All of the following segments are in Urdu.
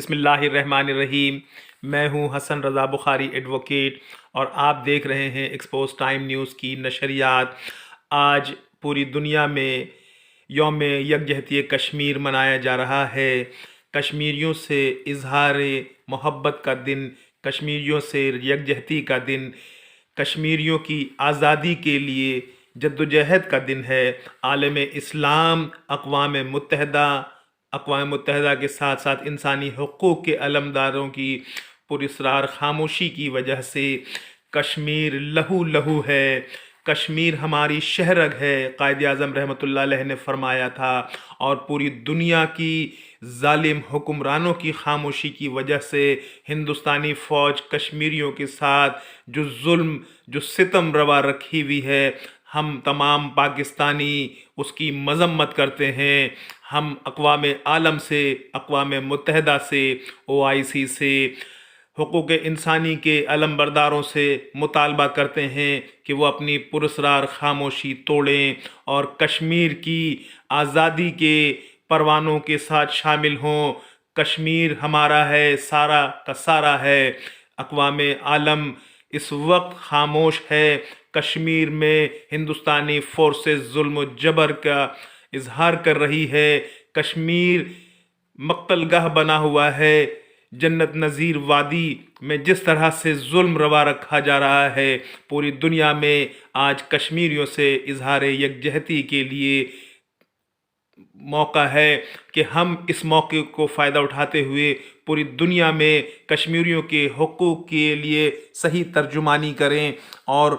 بسم اللہ الرحمن الرحیم۔ میں ہوں حسن رضا بخاری ایڈوکیٹ اور آپ دیکھ رہے ہیں ایکسپوز ٹائم نیوز کی نشریات۔ آج پوری دنیا میں یوم یکجہتی کشمیر منایا جا رہا ہے۔ کشمیریوں سے اظہار محبت کا دن، کشمیریوں سے یکجہتی کا دن، کشمیریوں کی آزادی کے لیے جدوجہد کا دن ہے۔ عالم اسلام اقوام متحدہ کے ساتھ ساتھ انسانی حقوق کے علمداروں کی پراسرار خاموشی کی وجہ سے کشمیر لہو لہو ہے۔ کشمیر ہماری شہرگ ہے، قائد اعظم رحمۃ اللہ علیہ نے فرمایا تھا، اور پوری دنیا کی ظالم حکمرانوں کی خاموشی کی وجہ سے ہندوستانی فوج کشمیریوں کے ساتھ جو ظلم، جو ستم روا رکھی ہوئی ہے، ہم تمام پاکستانی اس کی مذمت کرتے ہیں۔ ہم اقوام عالم سے، اقوام متحدہ سے، OIC سے، حقوق انسانی کے علمبرداروں سے مطالبہ کرتے ہیں کہ وہ اپنی پراسرار خاموشی توڑیں اور کشمیر کی آزادی کے پروانوں کے ساتھ شامل ہوں۔ کشمیر ہمارا ہے، سارا کا سارا ہے۔ اقوام عالم اس وقت خاموش ہے۔ کشمیر میں ہندوستانی فورسز ظلم و جبر کا اظہار کر رہی ہے۔ کشمیر مقتل گاہ بنا ہوا ہے۔ جنت نظیر وادی میں جس طرح سے ظلم روا رکھا جا رہا ہے، پوری دنیا میں آج کشمیریوں سے اظہار یکجہتی کے لیے موقع ہے کہ ہم اس موقع کو فائدہ اٹھاتے ہوئے پوری دنیا میں کشمیریوں کے حقوق کے لیے صحیح ترجمانی کریں اور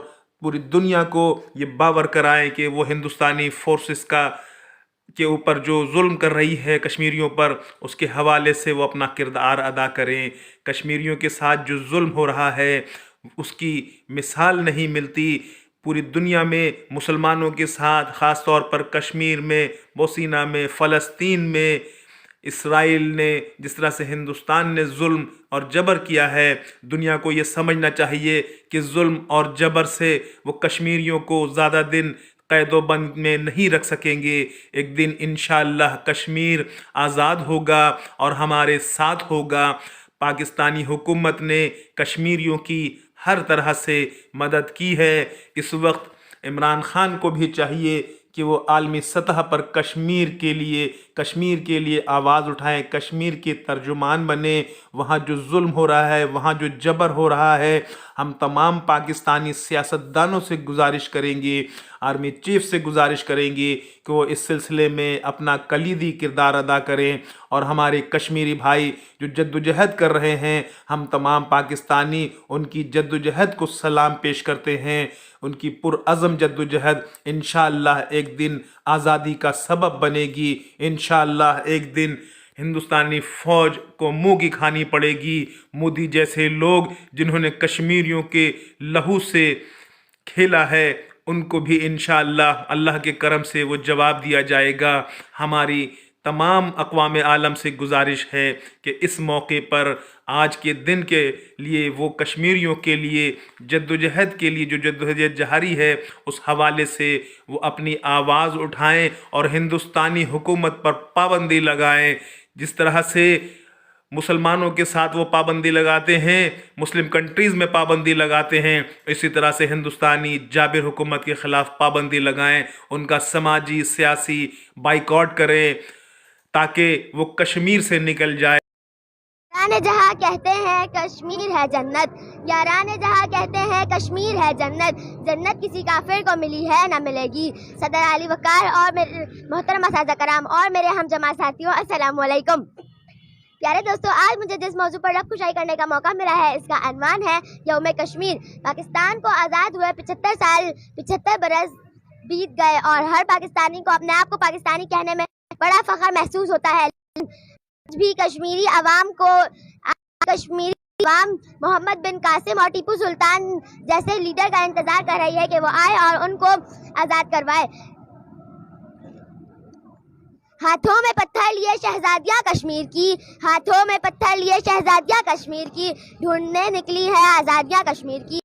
پوری دنیا کو یہ باور کرائیں کہ وہ ہندوستانی فورسز کے اوپر جو ظلم کر رہی ہے کشمیریوں پر، اس کے حوالے سے وہ اپنا کردار ادا کریں۔ کشمیریوں کے ساتھ جو ظلم ہو رہا ہے اس کی مثال نہیں ملتی۔ پوری دنیا میں مسلمانوں کے ساتھ، خاص طور پر کشمیر میں، بوسینہ میں، فلسطین میں، اسرائیل نے جس طرح سے ہندوستان نے ظلم اور جبر کیا ہے، دنیا کو یہ سمجھنا چاہیے کہ ظلم اور جبر سے وہ کشمیریوں کو زیادہ دن قید و بند میں نہیں رکھ سکیں گے۔ ایک دن انشاءاللہ کشمیر آزاد ہوگا اور ہمارے ساتھ ہوگا۔ پاکستانی حکومت نے کشمیریوں کی ہر طرح سے مدد کی ہے۔ اس وقت عمران خان کو بھی چاہیے کہ وہ عالمی سطح پر کشمیر کے لیے آواز اٹھائیں، کشمیر کے ترجمان بنیں۔ وہاں جو ظلم ہو رہا ہے، وہاں جو جبر ہو رہا ہے، ہم تمام پاکستانی سیاستدانوں سے گزارش کریں گے، آرمی چیف سے گزارش کریں گے کہ وہ اس سلسلے میں اپنا کلیدی کردار ادا کریں، اور ہمارے کشمیری بھائی جو جدوجہد کر رہے ہیں، ہم تمام پاکستانی ان کی جدوجہد کو سلام پیش کرتے ہیں۔ ان کی پرعزم جدوجہد انشاءاللہ ایک دن آزادی کا سبب بنے گی۔ انشاءاللہ ایک دن ہندوستانی فوج کو منہ کی کھانی پڑے گی۔ مودی جیسے لوگ جنہوں نے کشمیریوں کے لہو سے کھیلا ہے، ان کو بھی انشاءاللہ اللہ کے کرم سے وہ جواب دیا جائے گا۔ ہماری تمام اقوام عالم سے گزارش ہے کہ اس موقع پر، آج کے دن کے لیے، وہ کشمیریوں کے لیے جدوجہد کے لیے جو جدوجہد جاری ہے، اس حوالے سے وہ اپنی آواز اٹھائیں اور ہندوستانی حکومت پر پابندی لگائیں۔ جس طرح سے مسلمانوں کے ساتھ وہ پابندی لگاتے ہیں، مسلم کنٹریز میں پابندی لگاتے ہیں، اسی طرح سے ہندوستانی جابر حکومت کے خلاف پابندی لگائیں، ان کا سماجی سیاسی بائیکاٹ کریں تاکہ وہ کشمیر سے نکل جائے۔ یاران جہاں کہتے ہیں کشمیر ہے جنت، یاران جہاں کہتے ہیں کشمیر ہے جنت، جنت کسی کافر کو ملی ہے نہ ملے گی۔ صدر علی وقار اور محترم اساتذہ کرام اور میرے ہم جماعت ساتھیوں، السلام علیکم۔ پیارے دوستو، آج مجھے جس موضوع پر رخ کشائی کرنے کا موقع ملا ہے، اس کا عنوان ہے یوم کشمیر۔ پاکستان کو آزاد ہوئے 75 برس بیت گئے اور ہر پاکستانی کو اپنے آپ کو پاکستانی کہنے میں بڑا فخر محسوس ہوتا ہے، آج بھی کشمیری عوام محمد بن قاسم اور ٹیپو سلطان جیسے لیڈر کا انتظار کر رہی ہے کہ وہ آئے اور ان کو آزاد کروائے۔ ہاتھوں میں پتھر لیے شہزادیاں کشمیر کی، ہاتھوں میں پتھر لیے شہزادیاں کشمیر کی، ڈھونڈنے نکلی ہے آزادیاں کشمیر کی۔